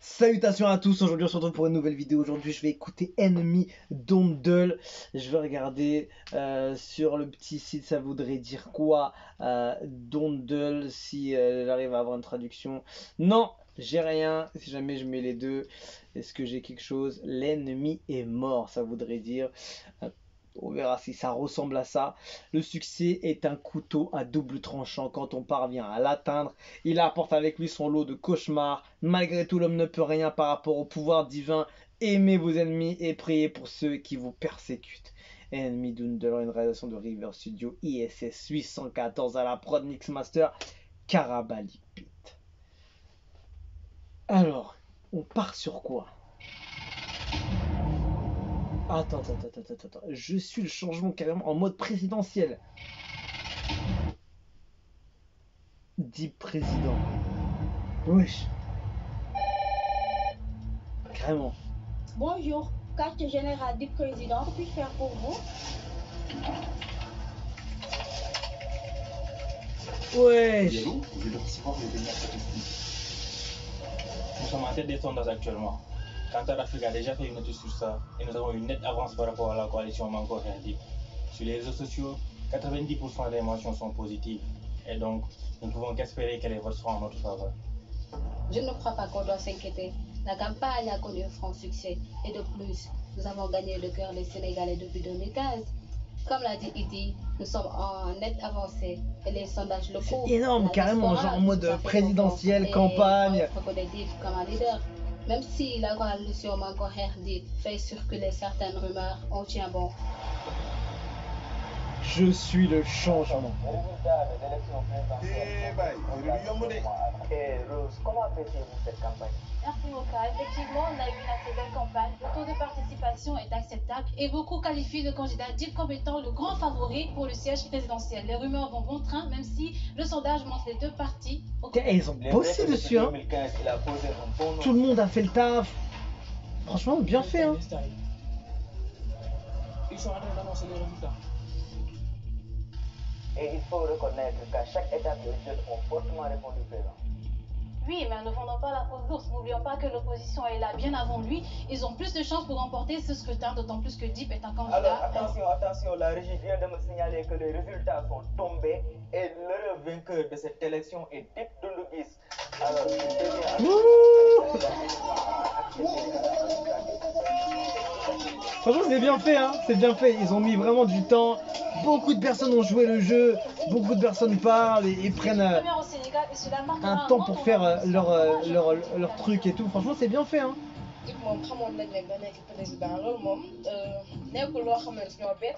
Salutations à tous, aujourd'hui on se retrouve pour une nouvelle vidéo. Aujourd'hui je vais écouter Enemy Dondel. Je vais regarder sur le petit site ça voudrait dire quoi Dondel, si j'arrive à avoir une traduction. Non, j'ai rien, si jamais je mets les deux. Est-ce que j'ai quelque chose? L'ennemi est mort, ça voudrait dire. On verra si ça ressemble à ça. Le succès est un couteau à double tranchant quand on parvient à l'atteindre. Il apporte avec lui son lot de cauchemars. Malgré tout, l'homme ne peut rien par rapport au pouvoir divin. Aimez vos ennemis et priez pour ceux qui vous persécutent. Enemy Dondel, une réalisation de River Studio ISS 814 à la prod Mixmaster Karabali Pit. Alors, on part sur quoi? Attends. Je suis le changement carrément en mode présidentiel. Dit président. Wesh. Carrément. Bonjour, quartier général du président, que puis-je faire pour vous? Wesh. Nous sommes en tête des sondages actuellement. Kantar Afrique a déjà fait une étude sur ça et nous avons une nette avance par rapport à la coalition Manko Herdi. Sur les réseaux sociaux, 90% des mentions sont positives et donc nous ne pouvons qu'espérer que les votes seront en notre faveur. Je ne crois pas qu'on doit s'inquiéter. La campagne a connu un franc succès et de plus, nous avons gagné le cœur des Sénégalais depuis 2015. Comme l'a dit Idi, nous sommes en nette avancée et les sondages locaux. C'est énorme, carrément, genre en mode présidentiel, campagne. Comme un leader. Même si la coalition Manko Herdi fait circuler certaines rumeurs, on tient bon. Je suis le changement. Rose, comment appréciez-vous cette campagne? Merci Moka. Effectivement, on a eu une assez belle campagne. Le taux de participation est acceptable et beaucoup qualifient le candidat Dib comme étant le grand favori pour le siège présidentiel. Les rumeurs vont bon train, même si le sondage montre les deux partis. Ils ont bossé dessus, hein. Tout le monde a fait le taf. Franchement, bien fait, hein. Ils sont en train d'annoncer les résultats. Et il faut reconnaître qu'à chaque étape, les jeunes ont fortement répondu présent. Oui, mais ne vendons pas la peau de l'ours. N'oublions pas que l'opposition est là bien avant lui. Ils ont plus de chances pour remporter ce scrutin, d'autant plus que Dib est un candidat. Alors attention, la régie vient de me signaler que les résultats sont tombés et l'heureux vainqueur de cette élection est Dib Doundou Guiss. Alors, Franchement, c'est bien fait, hein. C'est bien fait. Ils ont mis vraiment du temps. Beaucoup de personnes ont joué le jeu. Beaucoup de personnes parlent et prennent un temps pour faire leur truc et tout. Franchement, c'est bien fait, hein.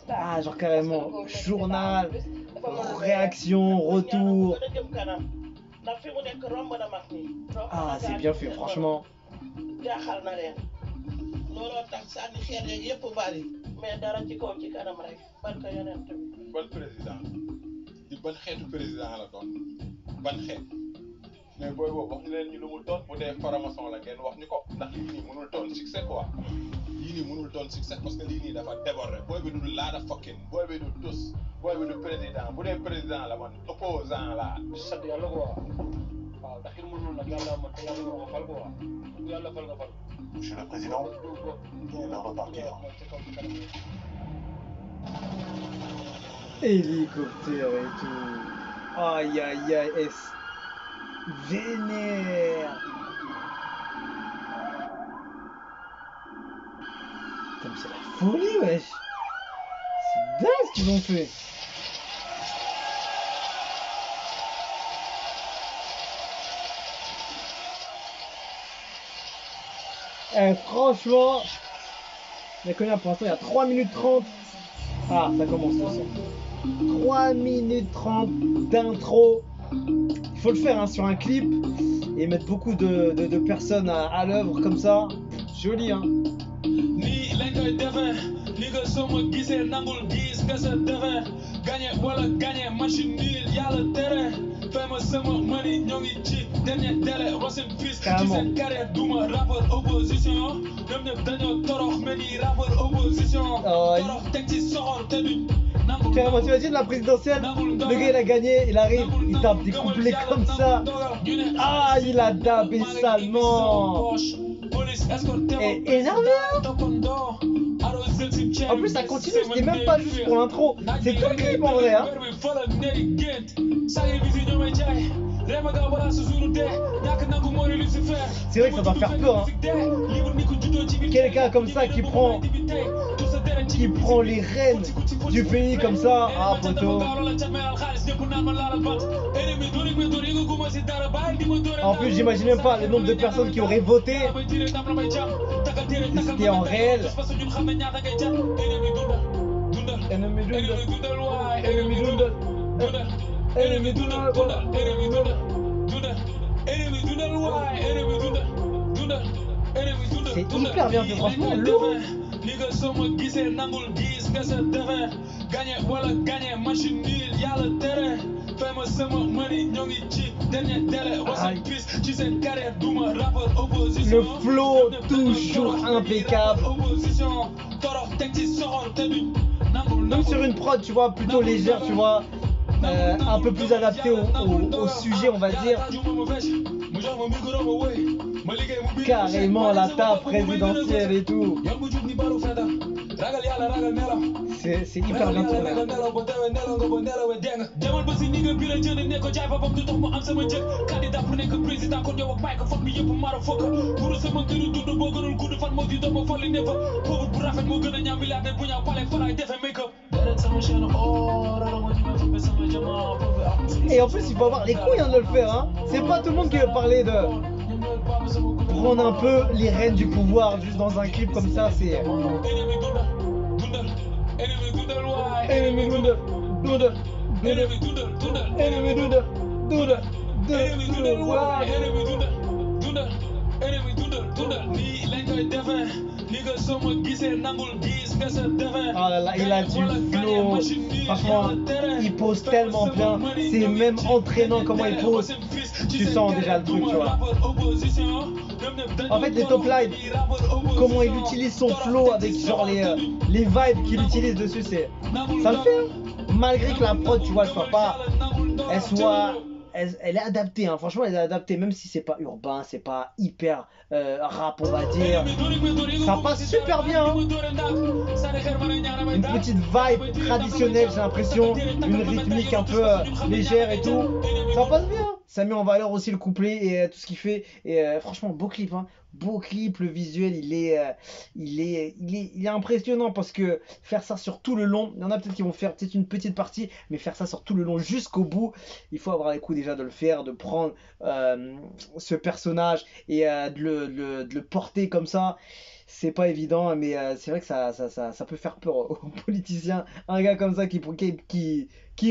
Ah, genre carrément. Journal, réaction, retour. Ah, c'est bien fait, franchement. Ban président di ban xeetu président la doon ban xeet mais booy boobu wax ñu leen ñu lu mu doon bu dee formation la ngeen wax ñu ko ndax lii nii mënul doon succès quoi lii nii mënul doon succès parce que lii nii dafa déborder booy bi du laada fokkin booy bi du tus booy bi du président bu dee président la man opposant la sant yàlla quoi waaw ndax il mënul nag yàlla man yàlla moo ko fal quoi yàlla fal nga fal. Monsieur le Président, il est l'heure de partir. Hélicoptère et tout. Aïe, est vénère. Putain, mais c'est la folie, wesh. C'est dingue ce qu'ils ont fait. Franchement, il y a combien pour l'instant? Il y a 3 minutes 30. Ah, ça commence tout ça. 3 minutes 30 d'intro. Il faut le faire hein, sur un clip et mettre beaucoup de personnes à l'œuvre comme ça. Joli, hein. Carrément, t'imagines la présidentielle, le gars il a gagné, il arrive, il tape des couplets comme ça. Ah, il a dabé salement. Et énervé, hein. En plus, ça continue, c'était même pas juste pour l'intro, c'est tout le clip en vrai, hein. C'est vrai que ça doit faire peur, hein. Quelqu'un comme ça qui prend les rênes du pays comme ça, ah poteau. En plus, j'imagine même pas le nombre de personnes qui auraient voté si c'était en réel. C'est hyper bien fait, franchement, lourd. Le flow toujours impeccable. Même sur une prod, tu vois, plutôt légère, tu vois, un peu plus adapté au sujet, on va dire. Carrément la table présidentielle et tout. C'est hyper bien tourné. Et en plus, il faut avoir les couilles de le faire, hein. C'est pas tout le monde qui veut parler de prendre un peu les rênes du pouvoir juste dans un clip comme ça, c'est. Ah là là, il a du flow. Franchement, il pose tellement bien. C'est même entraînant comment il pose. Tu sens déjà le truc, tu vois. En fait, les top lines, comment il utilise son flow avec genre les vibes qu'il utilise dessus, c'est. Ça le fait, hein. Malgré que la prod, tu vois, elle est adaptée, hein. Franchement elle est adaptée, même si c'est pas urbain, c'est pas hyper rap on va dire, ça passe super bien, hein. Une petite vibe traditionnelle j'ai l'impression, une rythmique un peu légère et tout, ça passe bien. Ça met en valeur aussi le couplet et tout ce qu'il fait, et franchement beau clip, hein. Beau clip, le visuel il est impressionnant parce que faire ça sur tout le long, il y en a peut-être qui vont faire peut-être une petite partie, mais faire ça sur tout le long jusqu'au bout, il faut avoir les coups déjà de le faire, de prendre ce personnage et de le porter comme ça. C'est pas évident, mais c'est vrai que ça peut faire peur aux politiciens. Un gars comme ça qui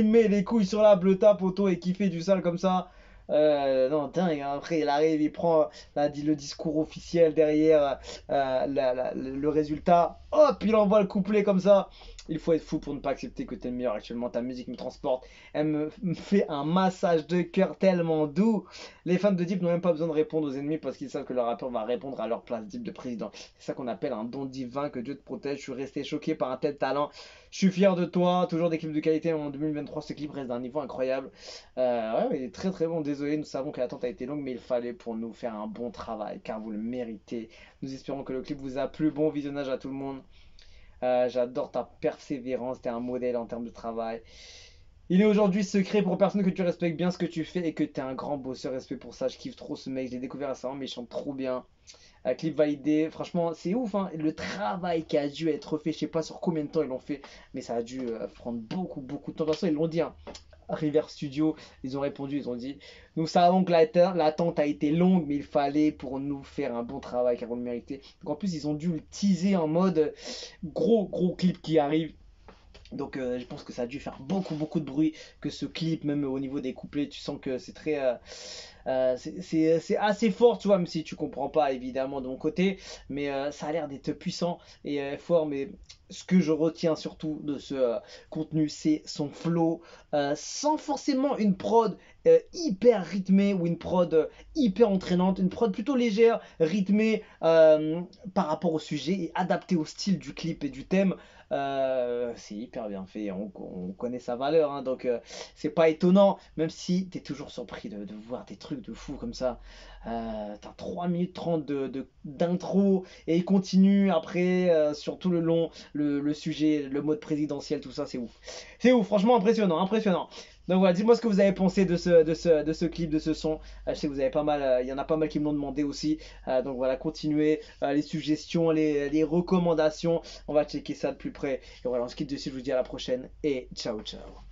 met les couilles sur la bleuta poteau et qui fait du sale comme ça. Non, dingue, hein. Après il arrive, il prend le discours officiel derrière le résultat, hop, il envoie le couplet comme ça. Il faut être fou pour ne pas accepter que t'es le meilleur actuellement. Ta musique me transporte, elle me fait un massage de cœur tellement doux. Les fans de Dip n'ont même pas besoin de répondre aux ennemis parce qu'ils savent que leur rappeur va répondre à leur place. Dip de président, c'est ça qu'on appelle un don divin. Que Dieu te protège. Je suis resté choqué par un tel talent. Je suis fier de toi. Toujours des clips de qualité en 2023. Ce clip reste d'un niveau incroyable. Ouais, il est très très bon. Désolé, nous savons que l'attente a été longue, mais il fallait pour nous faire un bon travail car vous le méritez. Nous espérons que le clip vous a plu. Bon visionnage à tout le monde. J'adore ta persévérance, t'es un modèle en termes de travail. Il est aujourd'hui secret pour personne que tu respectes bien ce que tu fais et que t'es un grand bosseur. Respect pour ça, je kiffe trop ce mec, je l'ai découvert récemment mais il chante trop bien. Clip validé, franchement c'est ouf, hein. Le travail qui a dû être fait, je sais pas sur combien de temps ils l'ont fait, mais ça a dû prendre beaucoup de temps. De toute façon ils l'ont dit, hein. River Studio, ils ont répondu, ils ont dit nous savons que l'attente a été longue, mais il fallait pour nous faire un bon travail car on le méritait. Donc en plus ils ont dû le teaser en mode gros clip qui arrive. Donc je pense que ça a dû faire beaucoup de bruit, que ce clip, même au niveau des couplets, tu sens que c'est très C'est assez fort, tu vois, même si tu comprends pas évidemment de mon côté, mais ça a l'air d'être puissant et fort. Mais ce que je retiens surtout de ce contenu, c'est son flow, sans forcément une prod hyper rythmée ou une prod hyper entraînante, une prod plutôt légère, rythmée par rapport au sujet et adaptée au style du clip et du thème. C'est hyper bien fait, on connaît sa valeur, hein, donc c'est pas étonnant, même si t'es toujours surpris de voir des trucs de fou comme ça. T'as 3 minutes 30 d'intro et il continue après sur tout le long le sujet, le mode présidentiel, tout ça, c'est ouf. C'est ouf, franchement impressionnant, impressionnant. Donc voilà, dites-moi ce que vous avez pensé de ce clip, de ce son. Je sais que vous avez pas mal, il y en a pas mal qui me l'ont demandé aussi. Donc voilà, continuez les suggestions, les recommandations. On va checker ça de plus près. Et voilà, on se quitte dessus, je vous dis à la prochaine et ciao ciao.